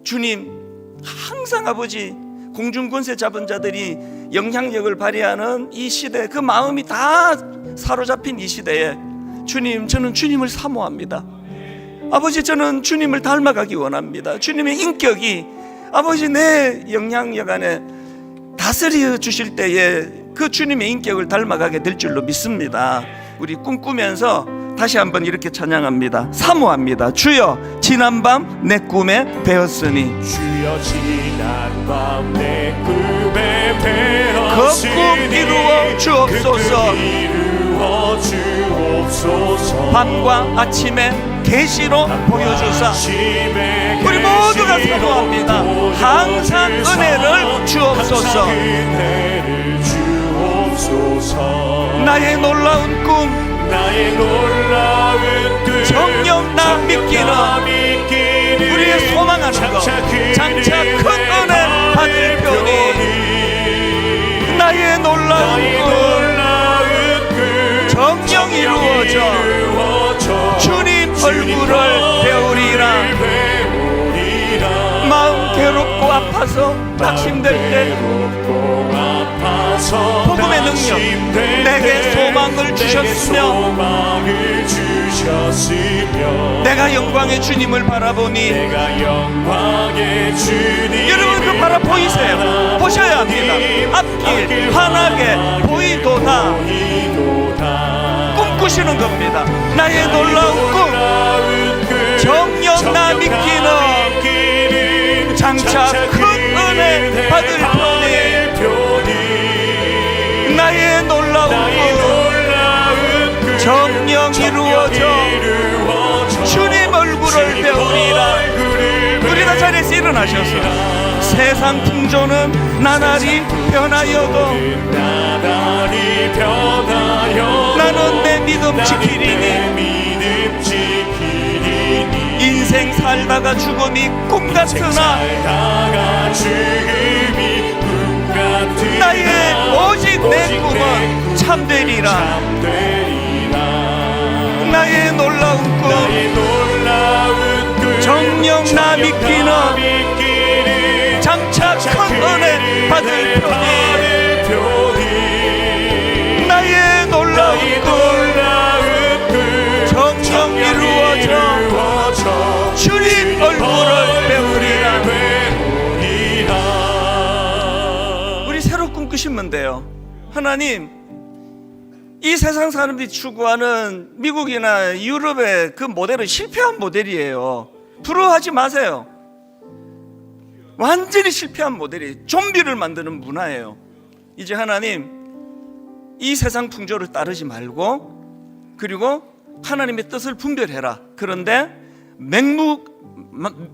주님, 항상 아버지, 공중권세 잡은 자들이 영향력을 발휘하는 이 시대, 그 마음이 다 사로잡힌 이 시대에 주님, 저는 주님을 사모합니다. 아버지, 저는 주님을 닮아가기 원합니다. 주님의 인격이 아버지 내 영향력 안에 다스려 주실 때에 그 주님의 인격을 닮아가게 될 줄로 믿습니다. 우리 꿈꾸면서 다시 한번 이렇게 찬양합니다. 사모합니다. 주여, 지난밤 내 꿈에 배었으니, 주여 지난밤 내 꿈에 배었으니 그 꿈 이루어 주옵소서. 그 꿈 이루어 주옵소서. 밤과 아침에 계시로 보여주사 우리 모두가 사모합니다. 항상 은혜를 주옵소서. 나의 놀라운 꿈, 나의 놀라운 꿈, 정녕 나 믿기는 우리의 소망하는 것, 장차 큰 은혜 받을 편이 나의 놀라운 꿈 정녕 이루어져 주님 얼굴을 배우리라. 마음 괴롭고 아파서 낙심될 때 복음의 능력 내게 소망을 주셨으며 내가 영광의 주님을 바라보니, 여러분 그 바라 보이세요? 보셔야 합니다. 앞길 환하게 보이도다. 꿈꾸시는 겁니다. 나의 놀라운 꿈, 정녕 나 믿기는 장차 큰 은혜 받을 편이 나의 놀라운 꿈 정녕 이루어져 주님 얼굴을 배우리라. 우리 다 자리에서 일어나셔서 세상 풍조는 나날이 변하여도 나는 내 믿음 지키리니. 인생 살다가 죽음이 꿈 같으나 나의 오직 내 꿈은 참되리라. 나의 놀라운 꿈 정녕 나 믿기는 장차 큰 은혜 받을 편이 나의 놀라운 꿈 정녕 이루어져 주님 얼굴을 배우리라. 우리 새로 꿈꾸시면 돼요. 하나님, 이 세상 사람들이 추구하는 미국이나 유럽의 그 모델은 실패한 모델이에요. 부러워하지 마세요. 완전히 실패한 모델이 좀비를 만드는 문화예요. 이제 하나님, 이 세상 풍조를 따르지 말고 그리고 하나님의 뜻을 분별해라. 그런데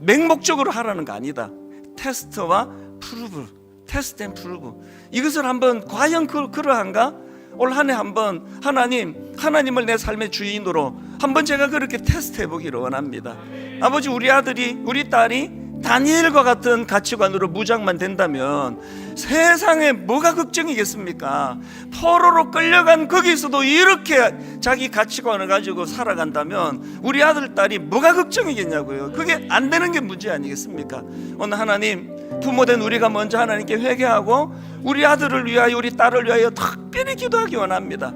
맹목적으로 하라는 거 아니다. 테스트와 프루브, 테스트 앤 프루브. 이것을 한번 과연 그러한가? 올 한 해 한번 하나님을 내 삶의 주인으로 한번 제가 그렇게 테스트 해보기를 원합니다. 아버지, 우리 아들이, 우리 딸이 다니엘과 같은 가치관으로 무장만 된다면 세상에 뭐가 걱정이겠습니까? 포로로 끌려간 거기서도 이렇게 자기 가치관을 가지고 살아간다면 우리 아들, 딸이 뭐가 걱정이겠냐고요. 그게 안 되는 게 문제 아니겠습니까? 오늘 하나님, 부모된 우리가 먼저 하나님께 회개하고 우리 아들을 위하여, 우리 딸을 위하여 특별히 기도하기 원합니다.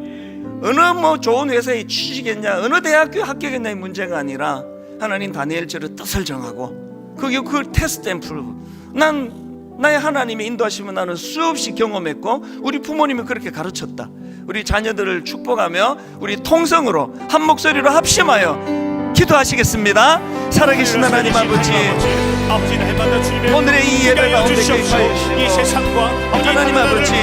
어느 좋은 회사에 취직했냐, 어느 대학교 합격했냐의 문제가 아니라 하나님, 다니엘처럼 뜻을 정하고 그게 그 테스트 앰플, 나의 하나님의 인도하시면 나는 수없이 경험했고 우리 부모님이 그렇게 가르쳤다. 우리 자녀들을 축복하며 우리 통성으로 한 목소리로 합심하여 기도하시겠습니다. 살아계신 하나님 아버지, 오늘의 이 예배 가운데 이 세상과 하나님 아버지,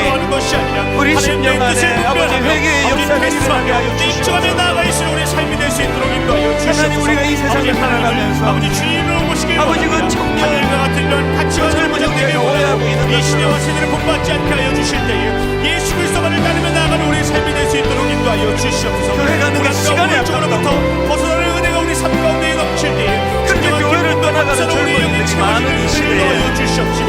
우리 심령 안에 아버지 회개의 역사를 일어나게 하여 주시옵소서. 나아가 있으니 우리 삶이 될 수 있도록 인도하여 주시옵소서. 하나님, 우리가 이 세상을 살아가면서 아버지 주님으로 모시길 아버지, 그 원합니다. 청년, 하늘과 같은 이런 가치관을 젊은 무장되게 형제가 오해하고 있는 원하고 이 시대와 세대를 본받지 않게 하여 주실 때에 예수 그리스도만을 따르며 나아가는 우리 삶이 될 수 있도록 인도하여 주시옵소서. 교회 가는 게 시간이 쪽으로부터 벗어나는 은혜가 우리 삶 가운데 넘칠 때에 그렇게 교회를 떠나가는 젊은이들이 많은 이 시대에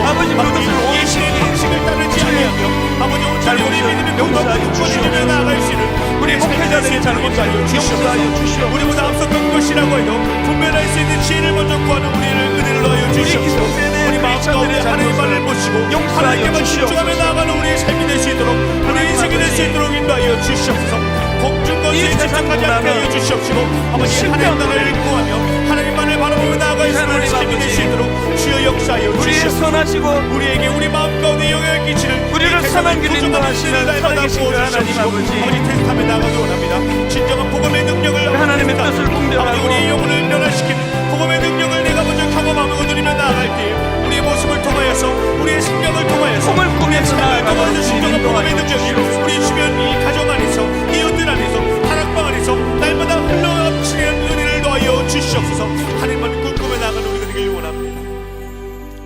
아버지, 그것을 예수의 방식을 따르지 아니하며 아버지 온전히 우리 믿음의 용서하여 주시옵소서. 나아갈 수 있는 우리 목회자들의 잘못을 용서하여 주시옵소서. 우리보다 앞섰던 것이라고 해도 분별할 수 있는 지혜를 먼저 구하는 은혜를 넣어 주시옵소서. 우리 마음 가운데 하나님의 말을 모시고 하나님께만 집중하며 나아가는 우리의 삶이 될 수 있도록 우리의 인생이 될 수 있도록 인도하여 주시옵소서. 공중권세에 집착하지 않게 하여 주시옵시고 아버지, 하나님 나라를 구하며 하나님만을 바라보며 나아갈 수 있는 삶이 될 수 있도록 주여 역사하여 우리의 주시옵소서. 선하시고 우리에게 우리 마음 가운데 영향을 끼치는 우리를 선한 길로 인도하시는 살아계신 그 하나님 아버지, 테스트하며 나가기 원합니다. 진정한 복음의 능력을 하나님의 뜻을 분별하고 아버지, 우리의 영혼을 변화시키는 복음의 능력을 내가 먼저 경험하며 얻으리며 나아갈 때 우리의 모습을 통하여서 우리의 생명을 통하여서 꿈을 꾸면서 나아가는 통하여서 진정한 복음의 능력이 우리 주변 이 가정 안에서 이웃들 안에서 다락방 안에서 날마다 흘러넘치는 은혜를 더하여 주시옵소서. 하나님만 꿈꾸며 나아가는 우리가 되길 원합니다.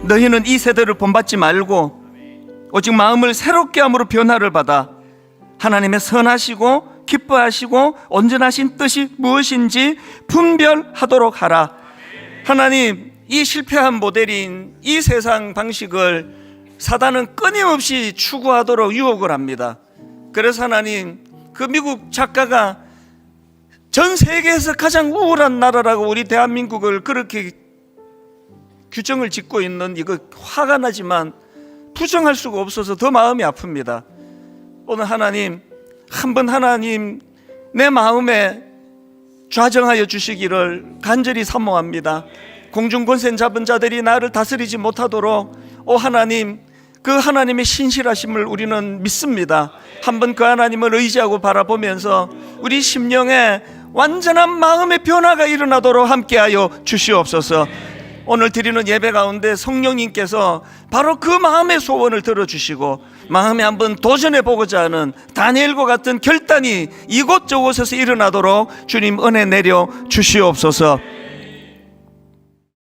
너희는 이 세대를 본받지 말고 오직 마음을 새롭게 함으로 변화를 받아 하나님의 선하시고 기뻐하시고 온전하신 뜻이 무엇인지 분별하도록 하라. 하나님, 이 실패한 모델인 이 세상 방식을 사단은 끊임없이 추구하도록 유혹을 합니다. 그래서 하나님, 그 미국 작가가 전 세계에서 가장 우월한 나라라고 우리 대한민국을 그렇게 규정을 짓고 있는 이거 화가 나지만 부정할 수가 없어서 더 마음이 아픕니다. 오늘 하나님, 한번 하나님 내 마음에 좌정하여 주시기를 간절히 사모합니다. 공중권세 잡은 자들이 나를 다스리지 못하도록 오 하나님, 그 하나님의 신실하심을 우리는 믿습니다. 한번 그 하나님을 의지하고 바라보면서 우리 심령에 완전한 마음의 변화가 일어나도록 함께하여 주시옵소서. 오늘 드리는 예배 가운데 성령님께서 바로 그 마음의 소원을 들어주시고 마음에 한번 도전해보고자 하는 다니엘과 같은 결단이 이곳저곳에서 일어나도록 주님 은혜 내려 주시옵소서.